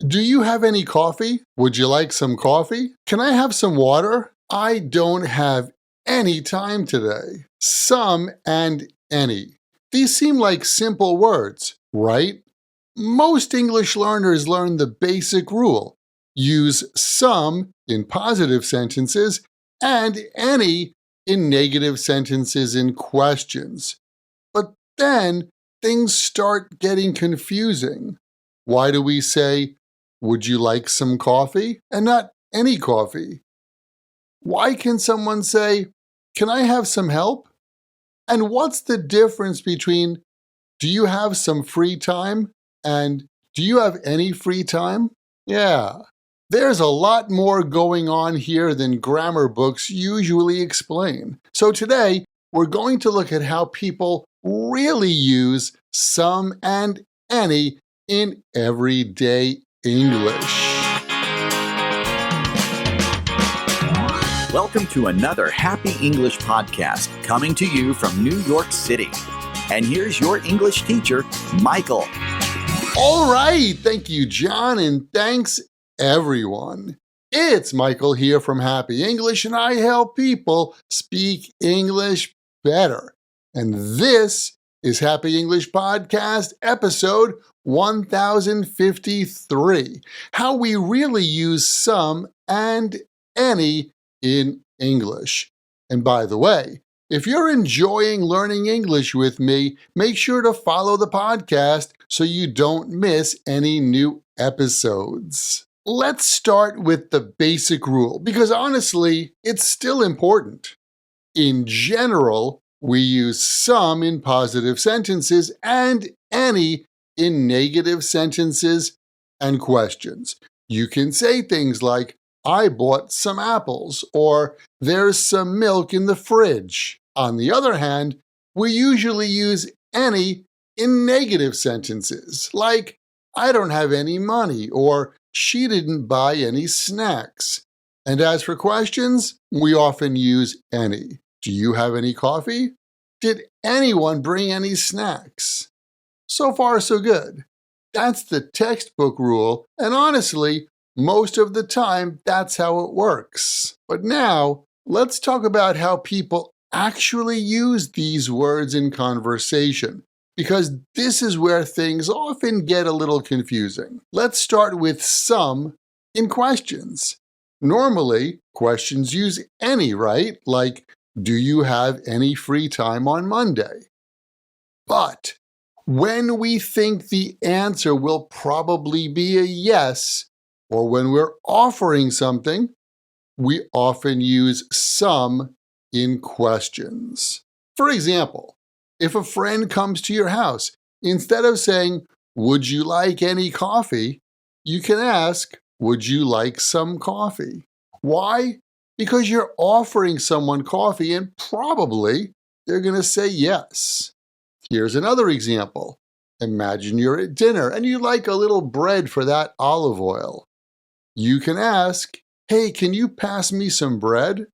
Do you have any coffee? Would you like some coffee? Can I have some water? I don't have any time today. Some and any. These seem like simple words, right? Most English learners learn the basic rule. Use some in positive sentences and any in negative sentences in questions. But then things start getting confusing. Why do we say, would you like some coffee? And not any coffee? Why can someone say, can I have some help? And what's the difference between, do you have some free time? And do you have any free time? Yeah, there's a lot more going on here than grammar books usually explain. So today, we're going to look at how people really use some and any in everyday English. Welcome to another Happy English podcast coming to you from New York City. And here's your English teacher, Michael. All right, thank you, John, and thanks, everyone. It's Michael here from Happy English, and I help people speak English better. And this is Happy English Podcast, episode 1053, how we really use some and any in English. And by the way, if you're enjoying learning English with me, make sure to follow the podcast so you don't miss any new episodes. Let's start with the basic rule, because honestly, it's still important. In general, we use some in positive sentences and any in negative sentences and questions. You can say things like, I bought some apples, or there's some milk in the fridge. On the other hand, we usually use any in negative sentences, like, I don't have any money, or she didn't buy any snacks. And as for questions, we often use any. Do you have any coffee? Did anyone bring any snacks? So far, so good. That's the textbook rule, and honestly, most of the time, that's how it works. But now, let's talk about how people actually use these words in conversation, because this is where things often get a little confusing. Let's start with some in questions. Normally, questions use any, right? Like, do you have any free time on Monday? But when we think the answer will probably be a yes, or when we're offering something, we often use some in questions. For example, if a friend comes to your house, instead of saying, would you like any coffee? You can ask, would you like some coffee? Why? Because you're offering someone coffee and probably they're going to say yes. Here's another example. Imagine you're at dinner and you like a little bread for that olive oil. You can ask, hey, can you pass me some bread?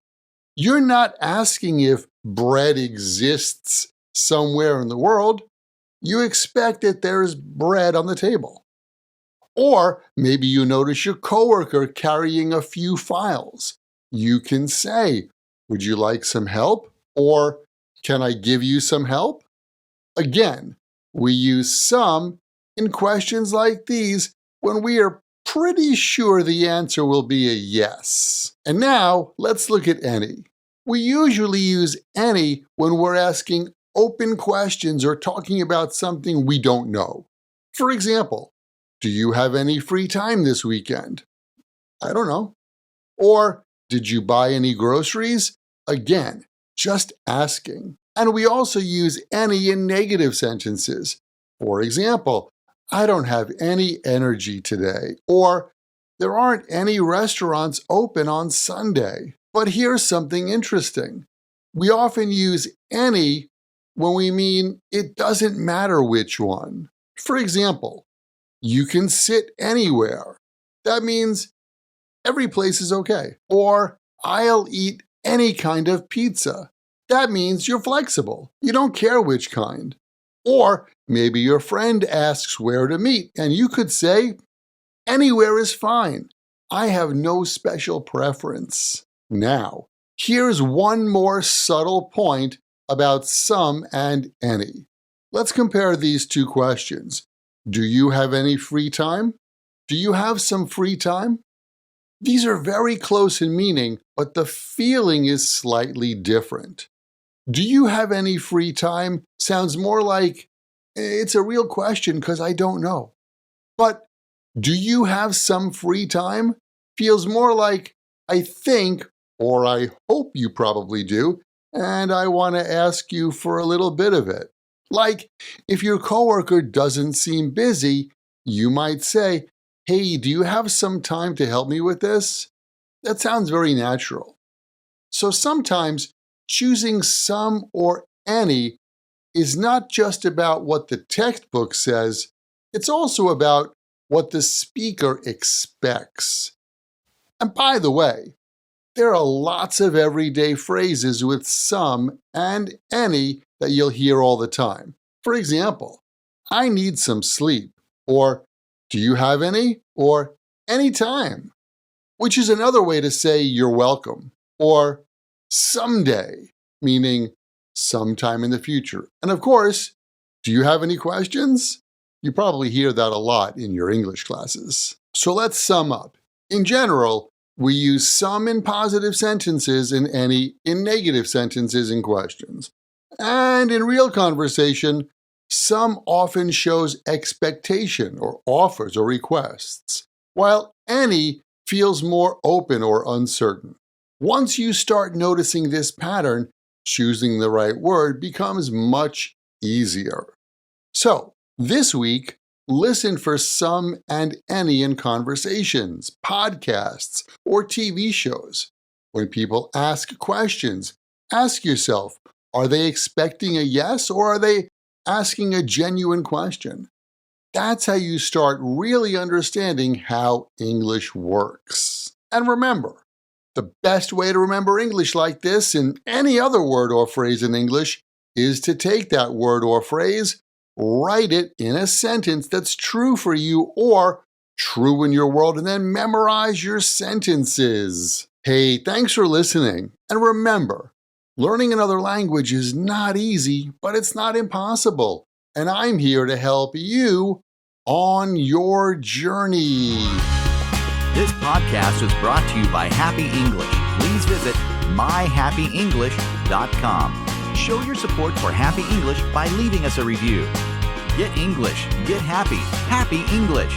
You're not asking if bread exists somewhere in the world. You expect that there's bread on the table. Or maybe you notice your coworker carrying a few files. You can say, would you like some help? Or can I give you some help? Again, we use some in questions like these when we are pretty sure the answer will be a yes. And now, let's look at any. We usually use any when we're asking open questions or talking about something we don't know. For example, do you have any free time this weekend? I don't know. Or, did you buy any groceries? Again, just asking. And we also use any in negative sentences. For example, I don't have any energy today, or there aren't any restaurants open on Sunday. But here's something interesting. We often use any when we mean it doesn't matter which one. For example, you can sit anywhere. That means every place is okay. Or I'll eat any kind of pizza. That means you're flexible. You don't care which kind. Or maybe your friend asks where to meet, and you could say, Anywhere is fine. I have no special preference. Now, here's one more subtle point about some and any. Let's compare these two questions. Do you have any free time? Do you have some free time? These are very close in meaning, but the feeling is slightly different. Do you have any free time sounds more like it's a real question because I don't know. But do you have some free time feels more like I think or I hope you probably do, and I want to ask you for a little bit of it. Like if your coworker doesn't seem busy, you might say, "Hey, do you have some time to help me with this?" That sounds very natural. So sometimes choosing some or any is not just about what the textbook says, it's also about what the speaker expects. And by the way, there are lots of everyday phrases with some and any that you'll hear all the time. For example, I need some sleep, or do you have any, or anytime, which is another way to say you're welcome, or someday, meaning sometime in the future. And of course, do you have any questions? You probably hear that a lot in your English classes. So let's sum up. In general, we use some in positive sentences and any in negative sentences and questions. And in real conversation, some often shows expectation or offers or requests, while any feels more open or uncertain. Once you start noticing this pattern, choosing the right word becomes much easier. So, this week, listen for some and any in conversations, podcasts, or TV shows. When people ask questions, ask yourself, are they expecting a yes or are they asking a genuine question? That's how you start really understanding how English works. And remember, the best way to remember English like this and any other word or phrase in English is to take that word or phrase, write it in a sentence that's true for you or true in your world, and then memorize your sentences. Hey, thanks for listening. And remember, learning another language is not easy, but it's not impossible. And I'm here to help you on your journey. This podcast was brought to you by Happy English. Please visit myhappyenglish.com. Show your support for Happy English by leaving us a review. Get English, get happy, Happy English.